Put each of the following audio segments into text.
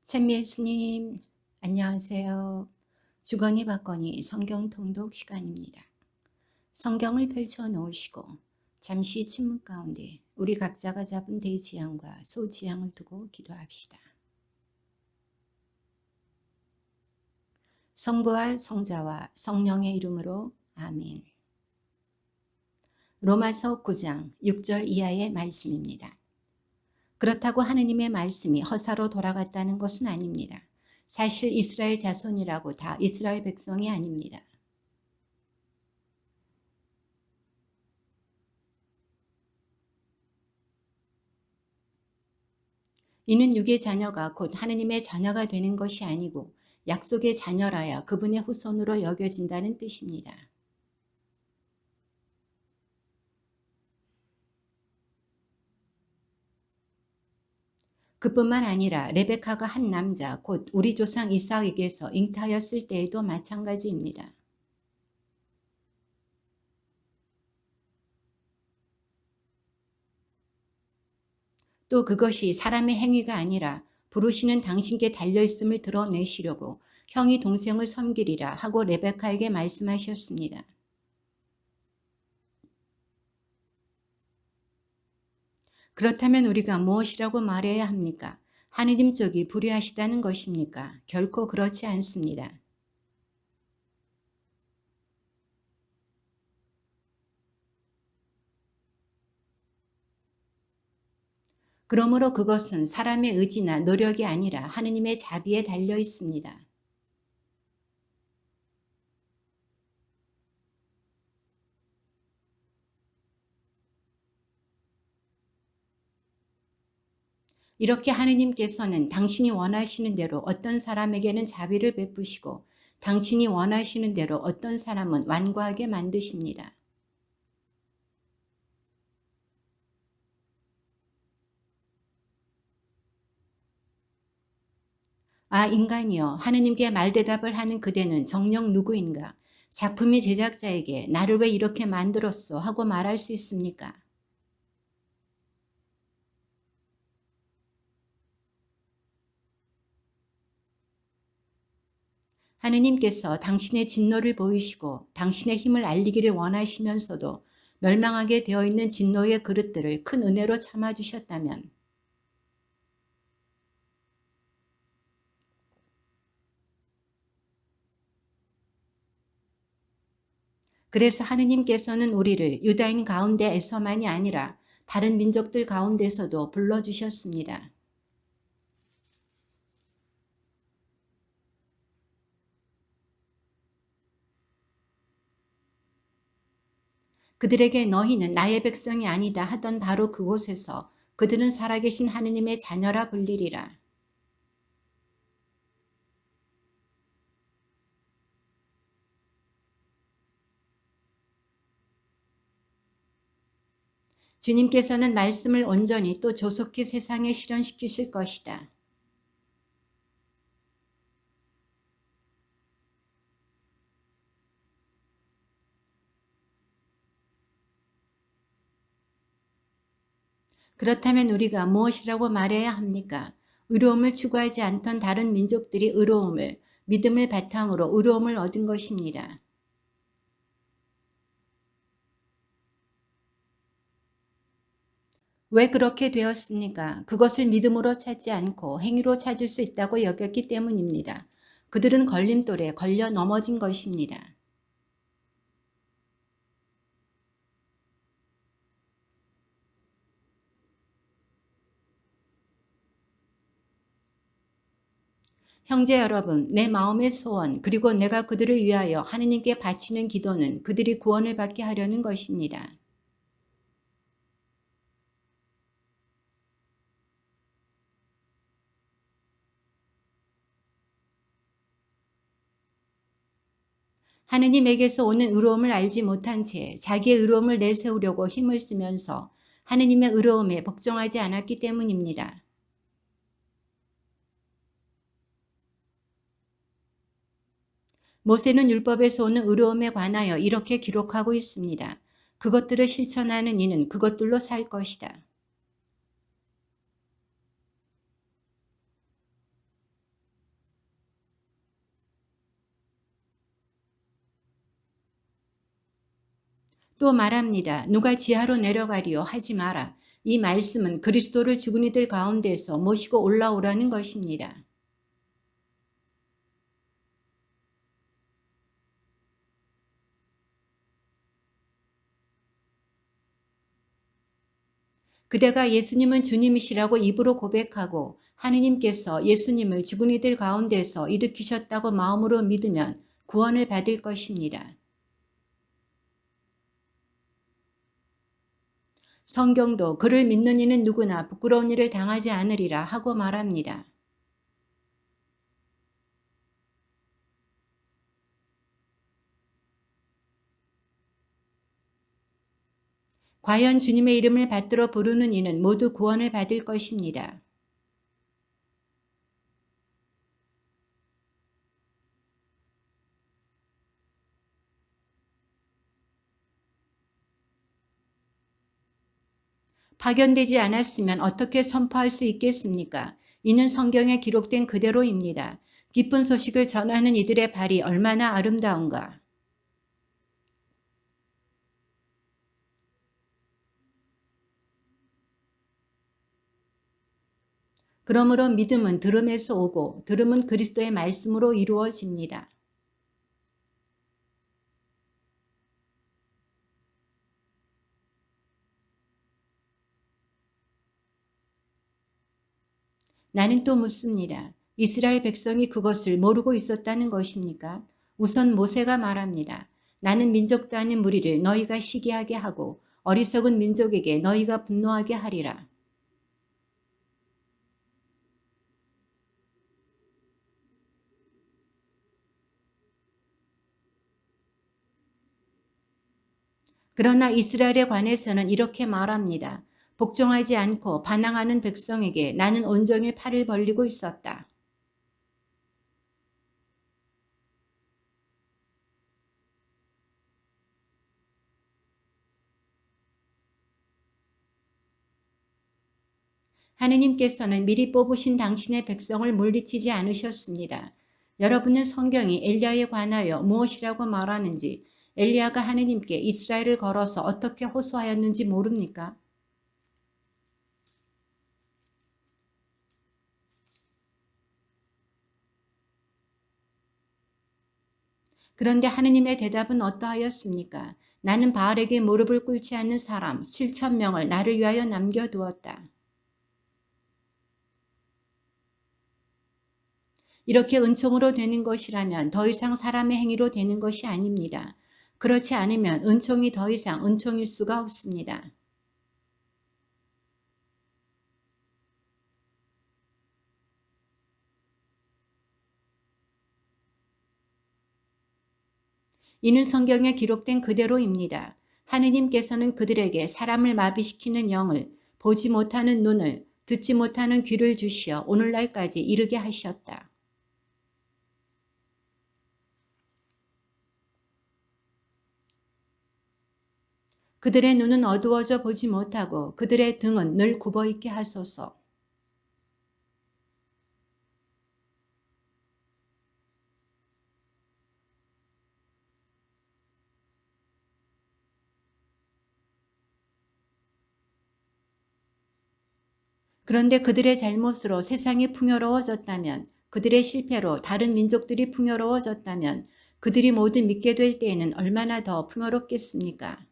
찬미 예수님, 안녕하세요. 주거니 받거니 성경 통독 시간입니다. 성경을 펼쳐 놓으시고 잠시 침묵 가운데 우리 각자가 잡은 대지향과 소지향을 두고 기도합시다. 성부와 성자와 성령의 이름으로 아멘. 로마서 9장 6절 이하의 말씀입니다. 그렇다고 하느님의 말씀이 허사로 돌아갔다는 것은 아닙니다. 사실 이스라엘 자손이라고 다 이스라엘 백성이 아닙니다. 이는 육의 자녀가 곧 하느님의 자녀가 되는 것이 아니고 약속의 자녀라야 그분의 후손으로 여겨진다는 뜻입니다. 그뿐만 아니라 레베카가 한 남자 곧 우리 조상 이삭에게서 잉타하였을 때에도 마찬가지입니다. 또 그것이 사람의 행위가 아니라 부르시는 당신께 달려있음을 드러내시려고 형이 동생을 섬기리라 하고 레베카에게 말씀하셨습니다. 그렇다면 우리가 무엇이라고 말해야 합니까? 하느님 쪽이 불의하시다는 것입니까? 결코 그렇지 않습니다. 그러므로 그것은 사람의 의지나 노력이 아니라 하느님의 자비에 달려 있습니다. 이렇게 하느님께서는 당신이 원하시는 대로 어떤 사람에게는 자비를 베푸시고 당신이 원하시는 대로 어떤 사람은 완고하게 만드십니다. 아, 인간이여, 하느님께 말대답을 하는 그대는 정녕 누구인가? 작품의 제작자에게 나를 왜 이렇게 만들었어? 하고 말할 수 있습니까? 하느님께서 당신의 진노를 보이시고 당신의 힘을 알리기를 원하시면서도 멸망하게 되어 있는 진노의 그릇들을 큰 은혜로 참아주셨다면 그래서 하느님께서는 우리를 유다인 가운데에서만이 아니라 다른 민족들 가운데서도 불러주셨습니다. 그들에게 너희는 나의 백성이 아니다 하던 바로 그곳에서 그들은 살아계신 하느님의 자녀라 불리리라. 주님께서는 말씀을 온전히 또 조속히 세상에 실현시키실 것이다. 그렇다면 우리가 무엇이라고 말해야 합니까? 의로움을 추구하지 않던 다른 민족들이 의로움을, 믿음을 바탕으로 의로움을 얻은 것입니다. 왜 그렇게 되었습니까? 그것을 믿음으로 찾지 않고 행위로 찾을 수 있다고 여겼기 때문입니다. 그들은 걸림돌에 걸려 넘어진 것입니다. 형제 여러분, 내 마음의 소원, 그리고 내가 그들을 위하여 하느님께 바치는 기도는 그들이 구원을 받게 하려는 것입니다. 하느님에게서 오는 의로움을 알지 못한 채 자기의 의로움을 내세우려고 힘을 쓰면서 하느님의 의로움에 복종하지 않았기 때문입니다. 모세는 율법에서 오는 의로움에 관하여 이렇게 기록하고 있습니다. 그것들을 실천하는 이는 그것들로 살 것이다. 또 말합니다. 누가 지하로 내려가리요 하지 마라. 이 말씀은 그리스도를 죽은 이들 가운데서 모시고 올라오라는 것입니다. 그대가 예수님은 주님이시라고 입으로 고백하고 하느님께서 예수님을 죽은 이들 가운데서 일으키셨다고 마음으로 믿으면 구원을 받을 것입니다. 성경도 그를 믿는 이는 누구나 부끄러운 일을 당하지 않으리라 하고 말합니다. 과연 주님의 이름을 받들어 부르는 이는 모두 구원을 받을 것입니다. 파견되지 않았으면 어떻게 선포할 수 있겠습니까? 이는 성경에 기록된 그대로입니다. 기쁜 소식을 전하는 이들의 발이 얼마나 아름다운가. 그러므로 믿음은 들음에서 오고 들음은 그리스도의 말씀으로 이루어집니다. 나는 또 묻습니다. 이스라엘 백성이 그것을 모르고 있었다는 것입니까? 우선 모세가 말합니다. 나는 민족도 아닌 무리를 너희가 시기하게 하고 어리석은 민족에게 너희가 분노하게 하리라. 그러나 이스라엘에 관해서는 이렇게 말합니다. 복종하지 않고 반항하는 백성에게 나는 온종일 팔을 벌리고 있었다. 하느님께서는 미리 뽑으신 당신의 백성을 물리치지 않으셨습니다. 여러분은 성경이 엘리야에 관하여 무엇이라고 말하는지, 엘리야가 하느님께 이스라엘을 걸어서 어떻게 호소하였는지 모릅니까? 그런데 하느님의 대답은 어떠하였습니까? 나는 바알에게 무릎을 꿇지 않는 사람 7,000명을 나를 위하여 남겨두었다. 이렇게 은총으로 되는 것이라면 더 이상 사람의 행위로 되는 것이 아닙니다. 그렇지 않으면 은총이 더 이상 은총일 수가 없습니다. 이는 성경에 기록된 그대로입니다. 하느님께서는 그들에게 사람을 마비시키는 영을, 보지 못하는 눈을, 듣지 못하는 귀를 주시어 오늘날까지 이르게 하셨다. 그들의 눈은 어두워져 보지 못하고 그들의 등은 늘 굽어있게 하소서. 그런데 그들의 잘못으로 세상이 풍요로워졌다면, 그들의 실패로 다른 민족들이 풍요로워졌다면 그들이 모두 믿게 될 때에는 얼마나 더 풍요롭겠습니까?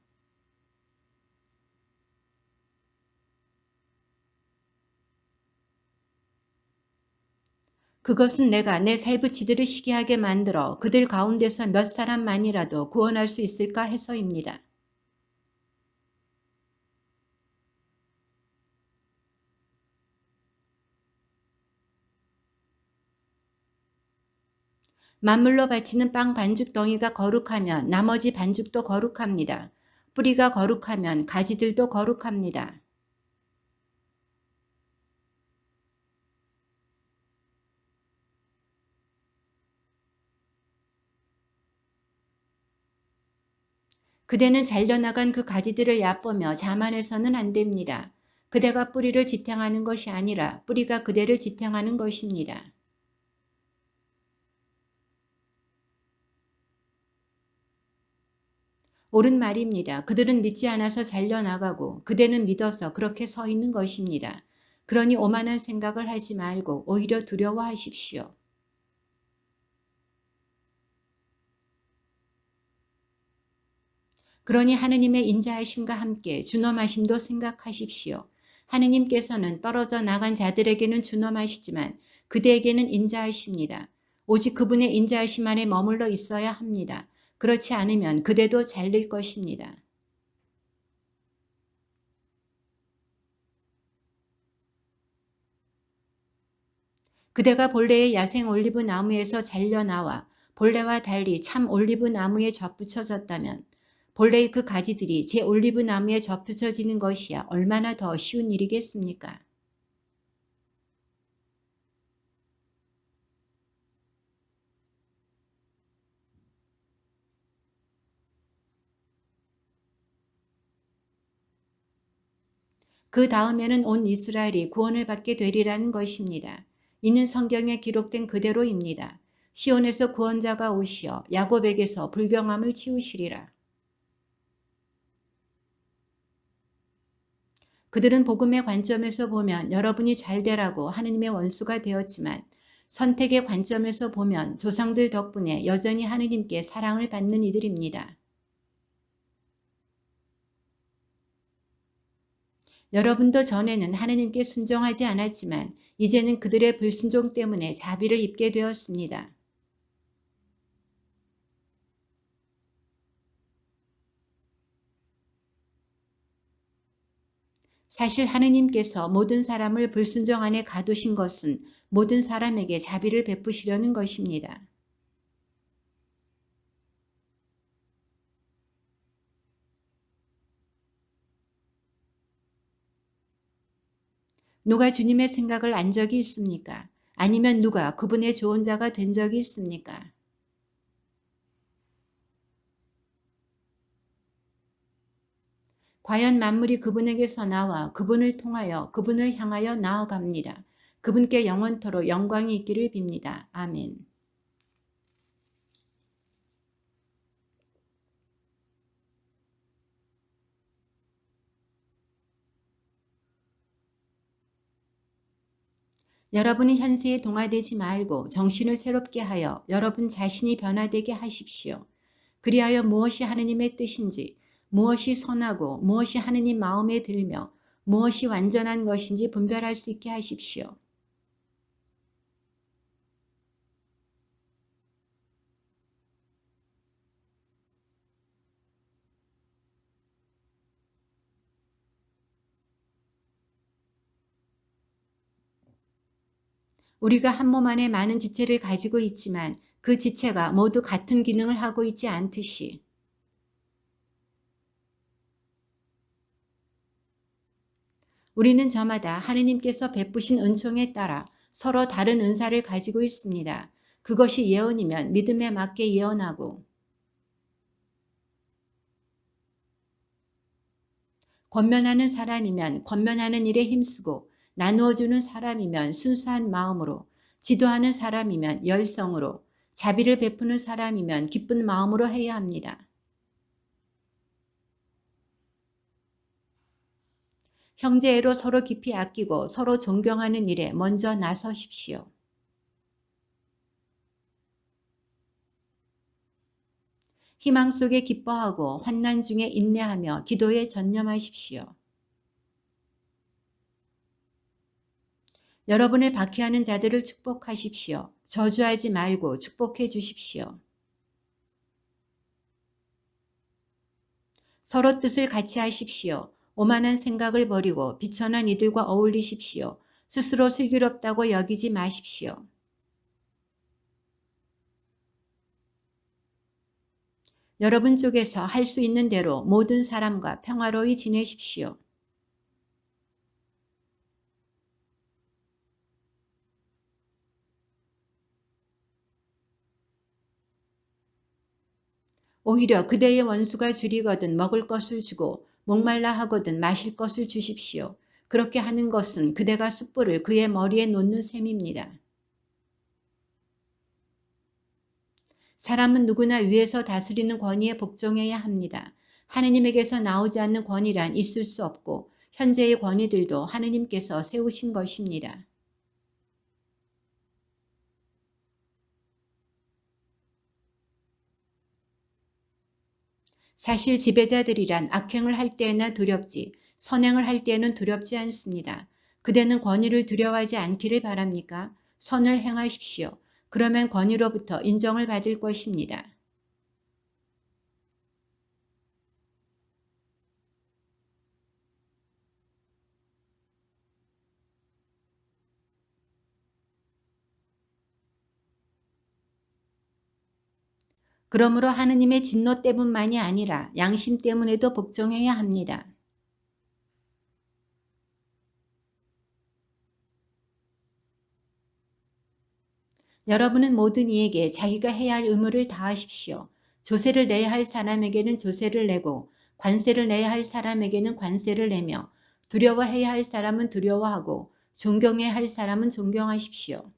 그것은 내가 내 살부치들을 시기하게 만들어 그들 가운데서 몇 사람만이라도 구원할 수 있을까 해서입니다. 만물로 바치는 빵 반죽 덩이가 거룩하면 나머지 반죽도 거룩합니다. 뿌리가 거룩하면 가지들도 거룩합니다. 그대는 잘려나간 그 가지들을 얕보며 자만해서는 안 됩니다. 그대가 뿌리를 지탱하는 것이 아니라 뿌리가 그대를 지탱하는 것입니다. 옳은 말입니다. 그들은 믿지 않아서 잘려나가고 그대는 믿어서 그렇게 서 있는 것입니다. 그러니 오만한 생각을 하지 말고 오히려 두려워하십시오. 그러니 하느님의 인자하심과 함께 준엄하심도 생각하십시오. 하느님께서는 떨어져 나간 자들에게는 준엄하시지만 그대에게는 인자하십니다. 오직 그분의 인자하심 안에 머물러 있어야 합니다. 그렇지 않으면 그대도 잘릴 것입니다. 그대가 본래의 야생 올리브 나무에서 잘려나와 본래와 달리 참 올리브 나무에 접붙여졌다면 본래의 그 가지들이 제 올리브 나무에 접붙여지는 것이야 얼마나 더 쉬운 일이겠습니까? 그 다음에는 온 이스라엘이 구원을 받게 되리라는 것입니다. 이는 성경에 기록된 그대로입니다. 시온에서 구원자가 오시어 야곱에게서 불경함을 치우시리라. 그들은 복음의 관점에서 보면 여러분이 잘되라고 하느님의 원수가 되었지만 선택의 관점에서 보면 조상들 덕분에 여전히 하느님께 사랑을 받는 이들입니다. 여러분도 전에는 하느님께 순종하지 않았지만 이제는 그들의 불순종 때문에 자비를 입게 되었습니다. 사실 하느님께서 모든 사람을 불순종 안에 가두신 것은 모든 사람에게 자비를 베푸시려는 것입니다. 누가 주님의 생각을 안 적이 있습니까? 아니면 누가 그분의 좋은 자가 된 적이 있습니까? 과연 만물이 그분에게서 나와 그분을 통하여 그분을 향하여 나아갑니다. 그분께 영원토록 영광이 있기를 빕니다. 아멘. 여러분은 현세에 동화되지 말고 정신을 새롭게 하여 여러분 자신이 변화되게 하십시오. 그리하여 무엇이 하느님의 뜻인지, 무엇이 선하고 무엇이 하느님 마음에 들며 무엇이 완전한 것인지 분별할 수 있게 하십시오. 우리가 한 몸 안에 많은 지체를 가지고 있지만 그 지체가 모두 같은 기능을 하고 있지 않듯이 우리는 저마다 하느님께서 베푸신 은총에 따라 서로 다른 은사를 가지고 있습니다. 그것이 예언이면 믿음에 맞게 예언하고 권면하는 사람이면 권면하는 일에 힘쓰고 나누어주는 사람이면 순수한 마음으로 지도하는 사람이면 열성으로 자비를 베푸는 사람이면 기쁜 마음으로 해야 합니다. 형제애로 서로 깊이 아끼고 서로 존경하는 일에 먼저 나서십시오. 희망 속에 기뻐하고 환난 중에 인내하며 기도에 전념하십시오. 여러분을 박해하는 자들을 축복하십시오. 저주하지 말고 축복해 주십시오. 서로 뜻을 같이 하십시오. 오만한 생각을 버리고 비천한 이들과 어울리십시오. 스스로 슬기롭다고 여기지 마십시오. 여러분 쪽에서 할 수 있는 대로 모든 사람과 평화로이 지내십시오. 오히려 그대의 원수가 줄이거든 먹을 것을 주고 목말라 하거든 마실 것을 주십시오. 그렇게 하는 것은 그대가 숯불을 그의 머리에 놓는 셈입니다. 사람은 누구나 위에서 다스리는 권위에 복종해야 합니다. 하느님에게서 나오지 않는 권위란 있을 수 없고 현재의 권위들도 하느님께서 세우신 것입니다. 사실 지배자들이란 악행을 할 때에나 두렵지 선행을 할 때에는 두렵지 않습니다. 그대는 권위를 두려워하지 않기를 바랍니까? 선을 행하십시오. 그러면 권위로부터 인정을 받을 것입니다. 그러므로 하느님의 진노 때문만이 아니라 양심 때문에도 복종해야 합니다. 여러분은 모든 이에게 자기가 해야 할 의무를 다하십시오. 조세를 내야 할 사람에게는 조세를 내고 관세를 내야 할 사람에게는 관세를 내며 두려워해야 할 사람은 두려워하고 존경해야 할 사람은 존경하십시오.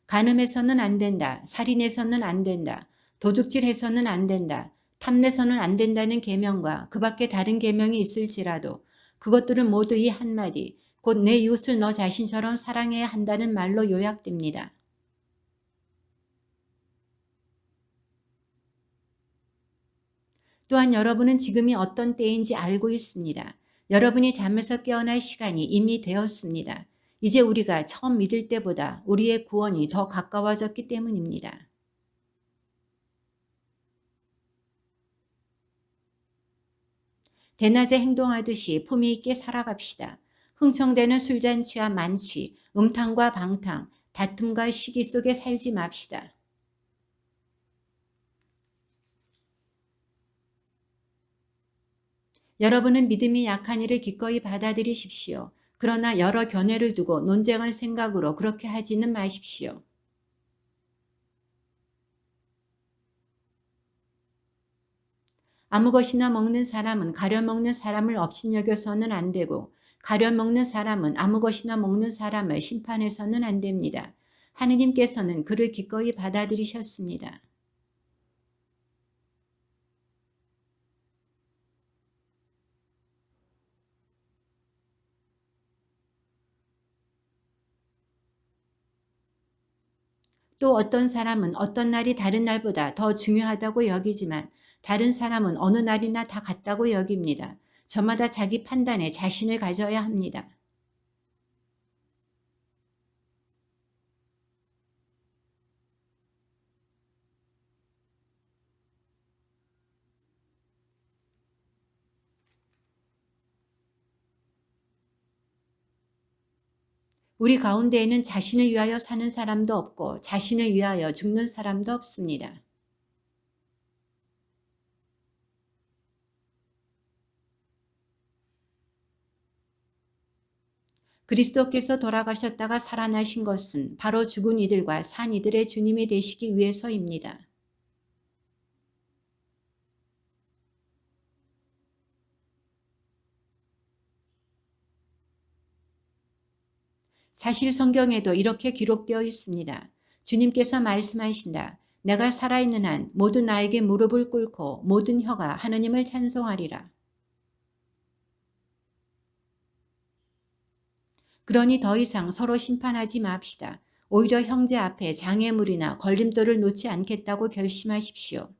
간음해서는 안 된다. 살인해서는 안 된다. 도둑질해서는 안 된다. 탐내서는 안 된다는 계명과 그 밖에 다른 계명이 있을지라도 그것들은 모두 이 한마디 곧 내 이웃을 너 자신처럼 사랑해야 한다는 말로 요약됩니다. 또한 여러분은 지금이 어떤 때인지 알고 있습니다. 여러분이 잠에서 깨어날 시간이 이미 되었습니다. 이제 우리가 처음 믿을 때보다 우리의 구원이 더 가까워졌기 때문입니다. 대낮에 행동하듯이 품위 있게 살아갑시다. 흥청대는 술잔치와 만취, 음탕과 방탕, 다툼과 시기 속에 살지 맙시다. 여러분은 믿음이 약한 이를 기꺼이 받아들이십시오. 그러나 여러 견해를 두고 논쟁할 생각으로 그렇게 하지는 마십시오. 아무 것이나 먹는 사람은 가려먹는 사람을 업신여겨서는 안 되고 가려먹는 사람은 아무 것이나 먹는 사람을 심판해서는 안 됩니다. 하느님께서는 그를 기꺼이 받아들이셨습니다. 또 어떤 사람은 어떤 날이 다른 날보다 더 중요하다고 여기지만 다른 사람은 어느 날이나 다 같다고 여깁니다. 저마다 자기 판단에 자신을 가져야 합니다. 우리 가운데에는 자신을 위하여 사는 사람도 없고 자신을 위하여 죽는 사람도 없습니다. 그리스도께서 돌아가셨다가 살아나신 것은 바로 죽은 이들과 산 이들의 주님이 되시기 위해서입니다. 사실 성경에도 이렇게 기록되어 있습니다. 주님께서 말씀하신다. 내가 살아있는 한 모든 나에게 무릎을 꿇고 모든 혀가 하느님을 찬송하리라. 그러니 더 이상 서로 심판하지 맙시다. 오히려 형제 앞에 장애물이나 걸림돌을 놓지 않겠다고 결심하십시오.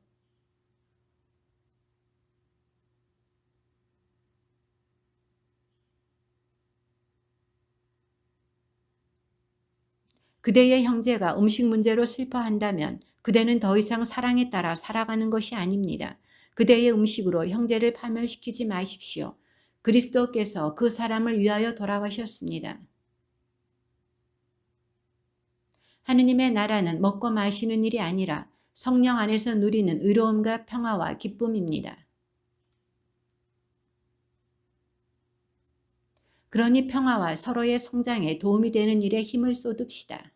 그대의 형제가 음식 문제로 슬퍼한다면 그대는 더 이상 사랑에 따라 살아가는 것이 아닙니다. 그대의 음식으로 형제를 파멸시키지 마십시오. 그리스도께서 그 사람을 위하여 돌아가셨습니다. 하느님의 나라는 먹고 마시는 일이 아니라 성령 안에서 누리는 의로움과 평화와 기쁨입니다. 그러니 평화와 서로의 성장에 도움이 되는 일에 힘을 쏟읍시다.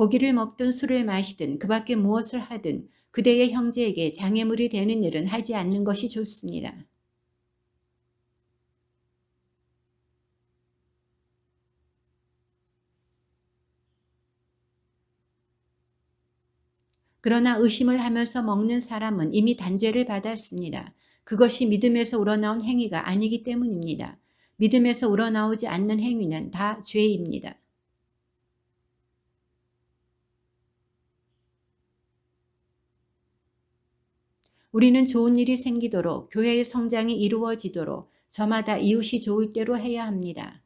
고기를 먹든 술을 마시든 그 밖에 무엇을 하든 그대의 형제에게 장애물이 되는 일은 하지 않는 것이 좋습니다. 그러나 의심을 하면서 먹는 사람은 이미 단죄를 받았습니다. 그것이 믿음에서 우러나온 행위가 아니기 때문입니다. 믿음에서 우러나오지 않는 행위는 다 죄입니다. 우리는 좋은 일이 생기도록 교회의 성장이 이루어지도록 저마다 이웃이 좋을 대로 해야 합니다.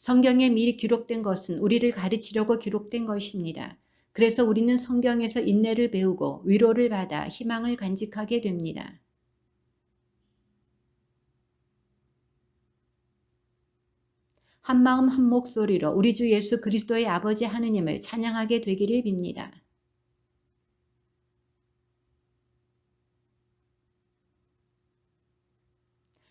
성경에 미리 기록된 것은 우리를 가르치려고 기록된 것입니다. 그래서 우리는 성경에서 인내를 배우고 위로를 받아 희망을 간직하게 됩니다. 한마음 한 목소리로 우리 주 예수 그리스도의 아버지 하느님을 찬양하게 되기를 빕니다.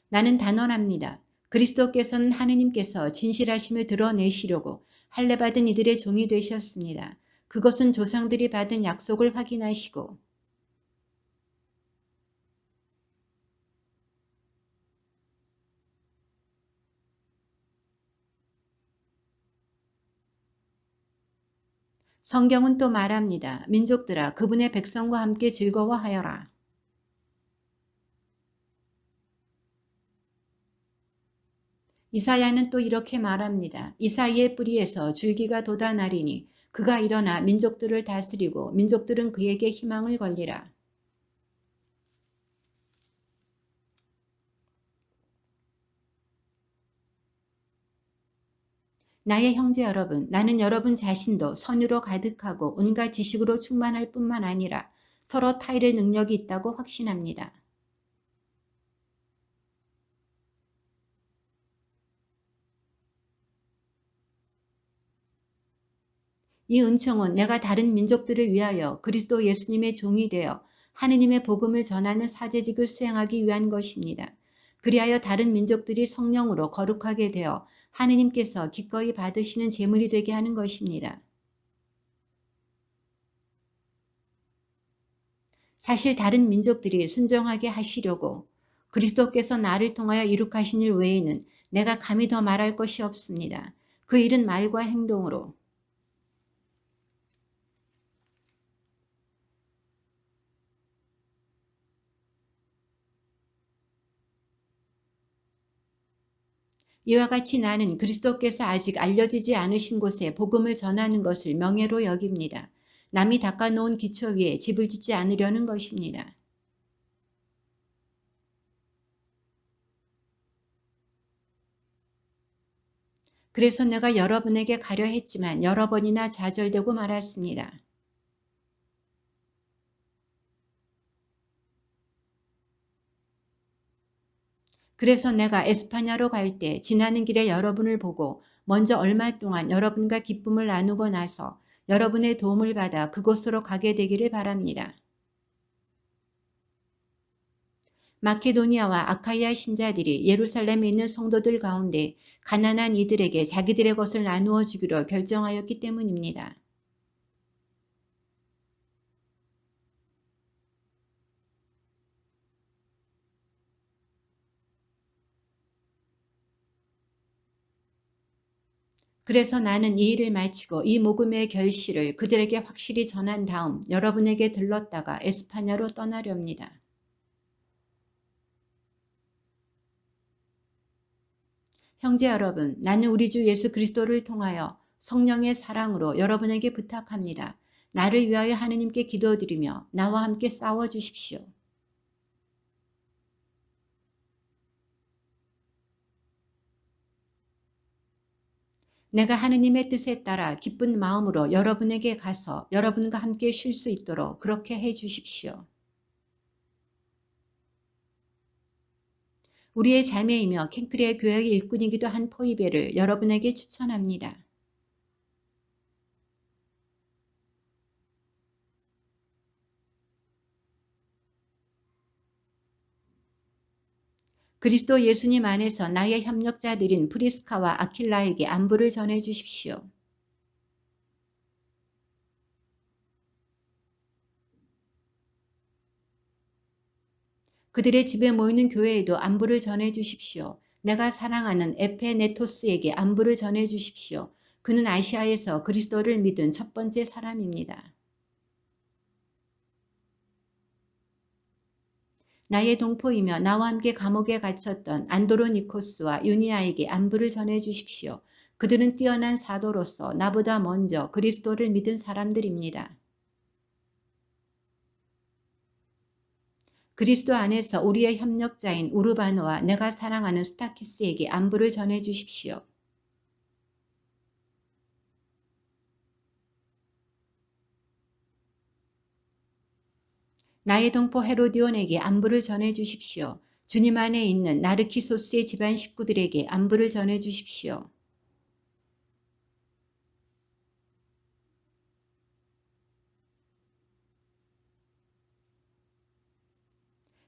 나는 단언합니다. 그리스도께서는 하느님께서 진실하심을 드러내시려고 할례받은 이들의 종이 되셨습니다. 그것은 조상들이 받은 약속을 확인하시고 성경은 또 말합니다. 민족들아 그분의 백성과 함께 즐거워하여라. 이사야는 또 이렇게 말합니다. 이사이의 뿌리에서 줄기가 돋아나리니 그가 일어나 민족들을 다스리고 민족들은 그에게 희망을 걸리라. 나의 형제 여러분, 나는 여러분 자신도 선으로 가득하고 온갖 지식으로 충만할 뿐만 아니라 서로 타이를 능력이 있다고 확신합니다. 이 은총은 내가 다른 민족들을 위하여 그리스도 예수님의 종이 되어 하느님의 복음을 전하는 사제직을 수행하기 위한 것입니다. 그리하여 다른 민족들이 성령으로 거룩하게 되어 하느님께서 기꺼이 받으시는 제물이 되게 하는 것입니다. 사실 다른 민족들이 순종하게 하시려고 그리스도께서 나를 통하여 이룩하신 일 외에는 내가 감히 더 말할 것이 없습니다. 그 일은 말과 행동으로 이와 같이 나는 그리스도께서 아직 알려지지 않으신 곳에 복음을 전하는 것을 명예로 여깁니다. 남이 닦아놓은 기초 위에 집을 짓지 않으려는 것입니다. 그래서 내가 여러분에게 가려 했지만 여러 번이나 좌절되고 말았습니다. 그래서 내가 에스파냐로 갈 때 지나는 길에 여러분을 보고 먼저 얼마 동안 여러분과 기쁨을 나누고 나서 여러분의 도움을 받아 그곳으로 가게 되기를 바랍니다. 마케도니아와 아카이아 신자들이 예루살렘에 있는 성도들 가운데 가난한 이들에게 자기들의 것을 나누어 주기로 결정하였기 때문입니다. 그래서 나는 이 일을 마치고 이 복음의 결실을 그들에게 확실히 전한 다음 여러분에게 들렀다가 에스파냐로 떠나렵니다. 형제 여러분, 나는 우리 주 예수 그리스도를 통하여 성령의 사랑으로 여러분에게 부탁합니다. 나를 위하여 하느님께 기도드리며 나와 함께 싸워 주십시오. 내가 하느님의 뜻에 따라 기쁜 마음으로 여러분에게 가서 여러분과 함께 쉴 수 있도록 그렇게 해 주십시오. 우리의 자매이며 캔크리의 교회의 일꾼이기도 한 포이베를 여러분에게 추천합니다. 그리스도 예수님 안에서 나의 협력자들인 프리스카와 아킬라에게 안부를 전해 주십시오. 그들의 집에 모이는 교회에도 안부를 전해 주십시오. 내가 사랑하는 에페네토스에게 안부를 전해 주십시오. 그는 아시아에서 그리스도를 믿은 첫 번째 사람입니다. 나의 동포이며 나와 함께 감옥에 갇혔던 안드로니코스와 유니아에게 안부를 전해 주십시오. 그들은 뛰어난 사도로서 나보다 먼저 그리스도를 믿은 사람들입니다. 그리스도 안에서 우리의 협력자인 우르바노와 내가 사랑하는 스타키스에게 안부를 전해 주십시오. 나의 동포 헤로디온에게 안부를 전해 주십시오. 주님 안에 있는 나르키소스의 집안 식구들에게 안부를 전해 주십시오.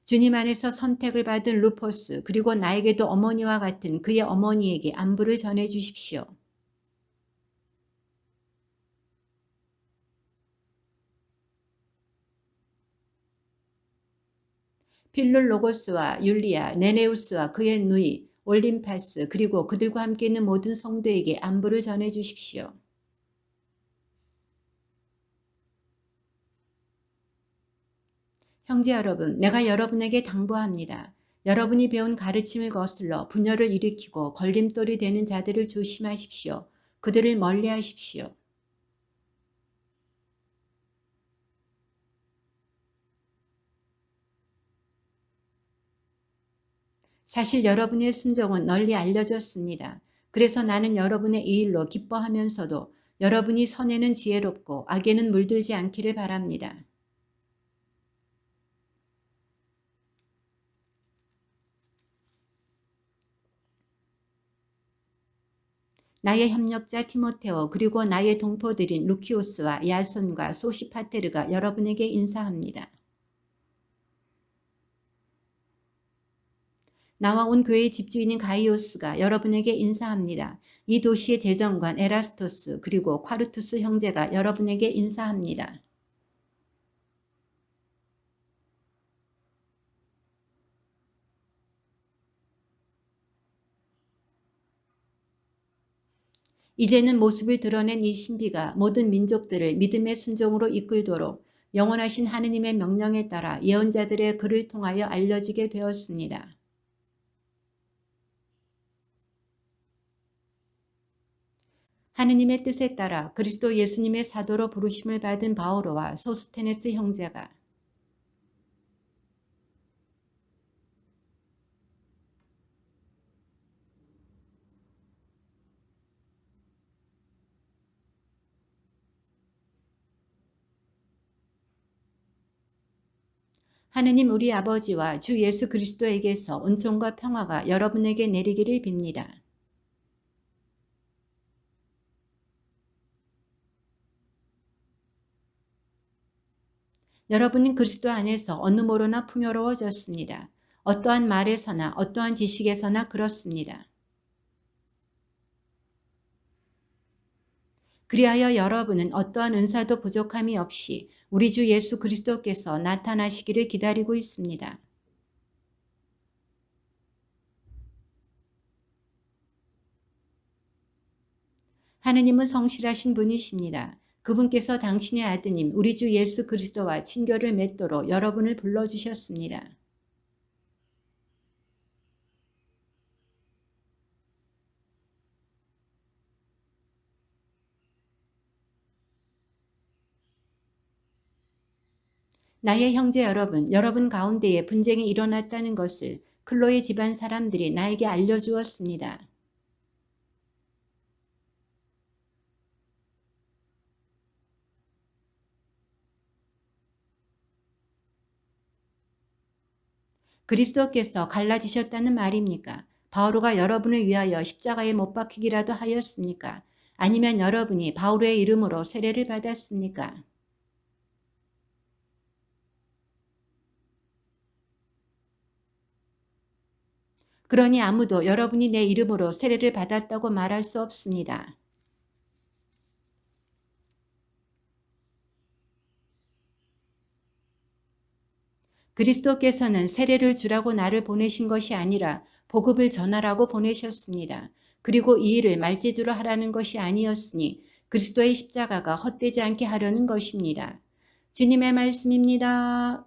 주님 안에서 선택을 받은 루포스 그리고 나에게도 어머니와 같은 그의 어머니에게 안부를 전해 주십시오. 필룰로고스와 율리아, 네네우스와 그의 누이, 올림파스 그리고 그들과 함께 있는 모든 성도에게 안부를 전해 주십시오. 형제 여러분, 내가 여러분에게 당부합니다. 여러분이 배운 가르침을 거슬러 분열을 일으키고 걸림돌이 되는 자들을 조심하십시오. 그들을 멀리하십시오. 사실 여러분의 순종은 널리 알려졌습니다. 그래서 나는 여러분의 이 일로 기뻐하면서도 여러분이 선에는 지혜롭고 악에는 물들지 않기를 바랍니다. 나의 협력자 티모테오 그리고 나의 동포들인 루키오스와 야손과 소시파테르가 여러분에게 인사합니다. 나와 온 교회의 집주인인 가이오스가 여러분에게 인사합니다. 이 도시의 재정관 에라스토스 그리고 콰르투스 형제가 여러분에게 인사합니다. 이제는 모습을 드러낸 이 신비가 모든 민족들을 믿음의 순종으로 이끌도록 영원하신 하느님의 명령에 따라 예언자들의 글을 통하여 알려지게 되었습니다. 하느님의 뜻에 따라 그리스도 예수님의 사도로 부르심을 받은 바오로와 소스테네스 형제가 하느님 우리 아버지와 주 예수 그리스도에게서 은총과 평화가 여러분에게 내리기를 빕니다. 여러분은 그리스도 안에서 어느 모로나 풍요로워졌습니다. 어떠한 말에서나 어떠한 지식에서나 그렇습니다. 그리하여 여러분은 어떠한 은사도 부족함이 없이 우리 주 예수 그리스도께서 나타나시기를 기다리고 있습니다. 하느님은 성실하신 분이십니다. 그분께서 당신의 아드님 우리 주 예수 그리스도와 친교를 맺도록 여러분을 불러주셨습니다. 나의 형제 여러분, 여러분 가운데에 분쟁이 일어났다는 것을 클로의 집안 사람들이 나에게 알려주었습니다. 그리스도께서 갈라지셨다는 말입니까? 바오로가 여러분을 위하여 십자가에 못 박히기라도 하였습니까? 아니면 여러분이 바오로의 이름으로 세례를 받았습니까? 그러니 아무도 여러분이 내 이름으로 세례를 받았다고 말할 수 없습니다. 그리스도께서는 세례를 주라고 나를 보내신 것이 아니라 복음을 전하라고 보내셨습니다. 그리고 이 일을 말재주로 하라는 것이 아니었으니 그리스도의 십자가가 헛되지 않게 하려는 것입니다. 주님의 말씀입니다.